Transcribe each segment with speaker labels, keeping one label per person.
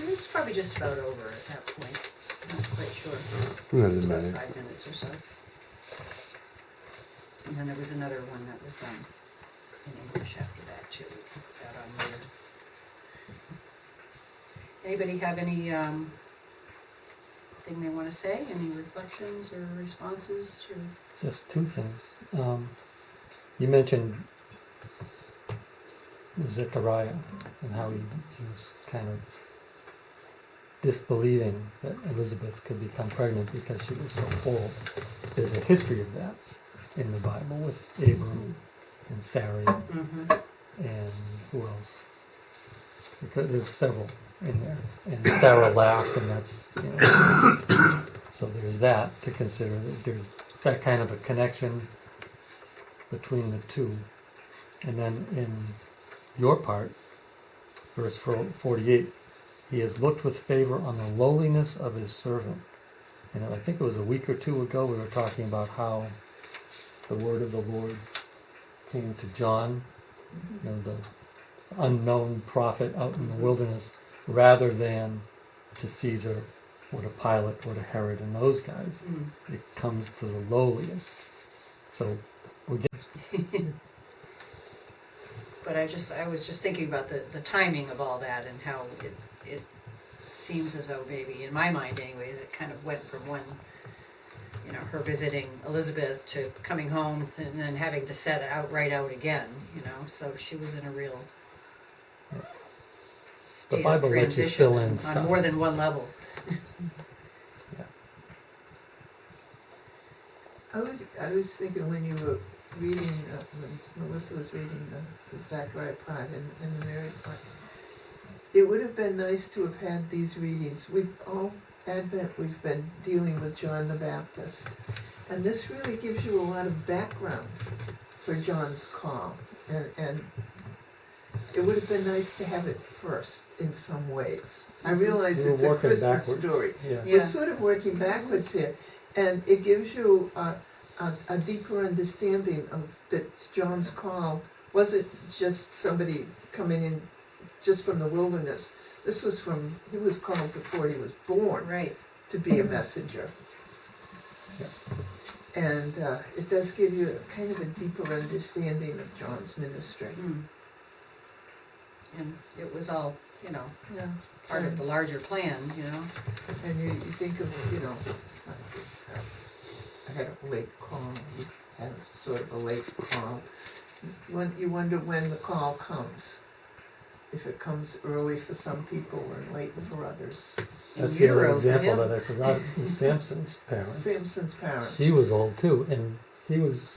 Speaker 1: it's probably just about over at that point. I'm not quite sure.
Speaker 2: Not
Speaker 1: It's
Speaker 2: as
Speaker 1: about
Speaker 2: many.
Speaker 1: 5 minutes or so. And then there was another one that was in English after that too. We put that on later. Anybody have any thing they want to say? Any reflections or responses? Or...
Speaker 3: Just two things. You mentioned Zechariah and how he was kind of disbelieving that Elizabeth could become pregnant because she was so old. There's a history of that in the Bible with Abram and Sarai
Speaker 1: Mm-hmm.
Speaker 3: and who else? Because there's several in there. And Sarah laughed, and that's, so there's that to consider. That there's that kind of a connection between the two. And then in your part, verse 48, he has looked with favor on the lowliness of his servant. And I think it was a week or two ago we were talking about how the word of the Lord came to John, the unknown prophet out in the wilderness, rather than to Caesar or to Pilate or to Herod and those guys. It comes to the lowliest. So we get.
Speaker 1: But I was just thinking about the timing of all that and how it seems as though maybe, in my mind anyways, it kind of went from one, her visiting Elizabeth to coming home and then having to set right out again, so she was in a real state of
Speaker 3: Bible lets you
Speaker 1: transition
Speaker 3: fill in
Speaker 1: on
Speaker 3: stuff.
Speaker 1: more than one level.
Speaker 4: I was thinking when you were reading, when Melissa was reading the Zachariah part and the Mary part, it would have been nice to have had these readings. Advent, we've been dealing with John the Baptist. And this really gives you a lot of background for John's call. And it would have been nice to have it first in some ways. I realize
Speaker 3: We were
Speaker 4: it's a
Speaker 3: working
Speaker 4: Christmas
Speaker 3: backwards.
Speaker 4: story.
Speaker 3: Yeah.
Speaker 4: We're sort of working backwards here. And it gives you a deeper understanding of that John's call wasn't just somebody coming in just from the wilderness. This was he was called before he was born
Speaker 1: Right.
Speaker 4: to be a messenger.
Speaker 3: Yeah.
Speaker 4: And it does give you kind of a deeper understanding of John's ministry.
Speaker 1: And it was all,
Speaker 4: Yeah.
Speaker 1: part of the larger plan,
Speaker 4: And you think of, I had a late call, you had sort of a late call. You wonder when the call comes. If it comes early for some people and late for others.
Speaker 3: That's the other
Speaker 1: Euro for
Speaker 3: example
Speaker 1: him.
Speaker 3: that I forgot, is Samson's parents.
Speaker 4: Samson's parents.
Speaker 3: He was old too, and he was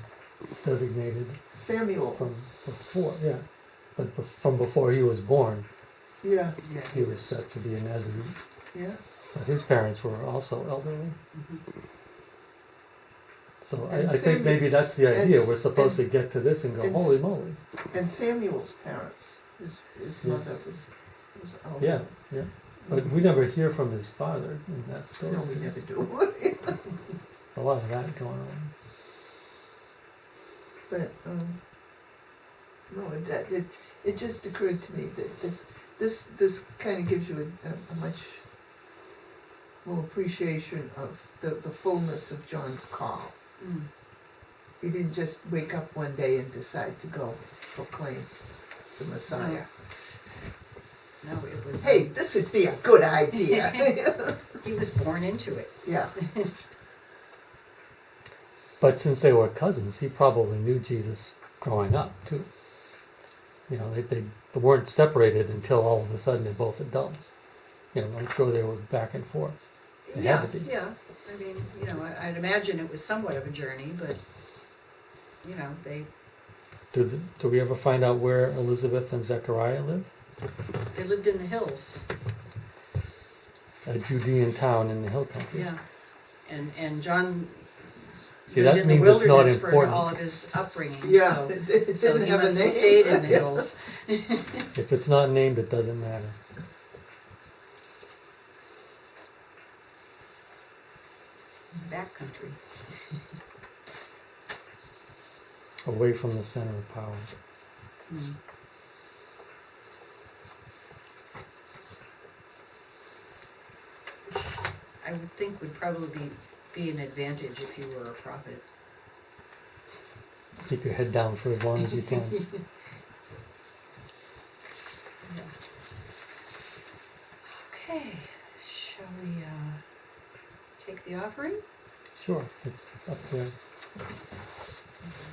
Speaker 3: designated
Speaker 4: Samuel.
Speaker 3: from before, but from before he was born,
Speaker 4: Yeah,
Speaker 3: he was set to be a Nazarene.
Speaker 4: yeah.
Speaker 3: But his parents were also elderly. So I
Speaker 4: And
Speaker 3: think maybe that's the idea. We're supposed to
Speaker 4: and-
Speaker 3: get to this and go,
Speaker 4: and-
Speaker 3: holy moly.
Speaker 4: And Samuel's parents, his
Speaker 3: Yeah.
Speaker 4: mother was elderly.
Speaker 3: Yeah. But we never hear from his father in that story.
Speaker 4: No, we never do.
Speaker 3: A lot of that going on.
Speaker 4: But no, it just occurred to me that this kind of gives you a much more appreciation of the fullness of John's call. He didn't just wake up one day and decide to go proclaim the Messiah.
Speaker 1: No, it was.
Speaker 4: Hey, this would be a good idea.
Speaker 1: He was born into it.
Speaker 4: Yeah.
Speaker 3: But since they were cousins, he probably knew Jesus growing up too. They weren't separated until all of a sudden they're both adults. I'm sure they were back and forth. They
Speaker 1: Yeah,
Speaker 3: had to be.
Speaker 1: yeah. I mean, I'd imagine it was somewhat of a journey, but they
Speaker 3: Do we ever find out where Elizabeth and Zechariah lived?
Speaker 1: lived in the hills.
Speaker 3: A Judean town in the hill country.
Speaker 1: Yeah, and John
Speaker 3: See,
Speaker 1: lived
Speaker 3: that
Speaker 1: in the
Speaker 3: means it's not
Speaker 1: wilderness for
Speaker 3: important.
Speaker 1: all of his upbringing.
Speaker 4: Yeah,
Speaker 1: So,
Speaker 4: it
Speaker 1: so
Speaker 4: didn't
Speaker 1: he
Speaker 4: have a
Speaker 1: must have
Speaker 4: name.
Speaker 1: stayed in the hills.
Speaker 3: If it's not named, it doesn't matter.
Speaker 1: Backcountry.
Speaker 3: Away from the center of power.
Speaker 1: Mm. I would think would probably be an advantage if you were a profit.
Speaker 3: Keep your head down for as long as you can.
Speaker 1: Okay, shall we, take the offering?
Speaker 3: Sure, it's up there.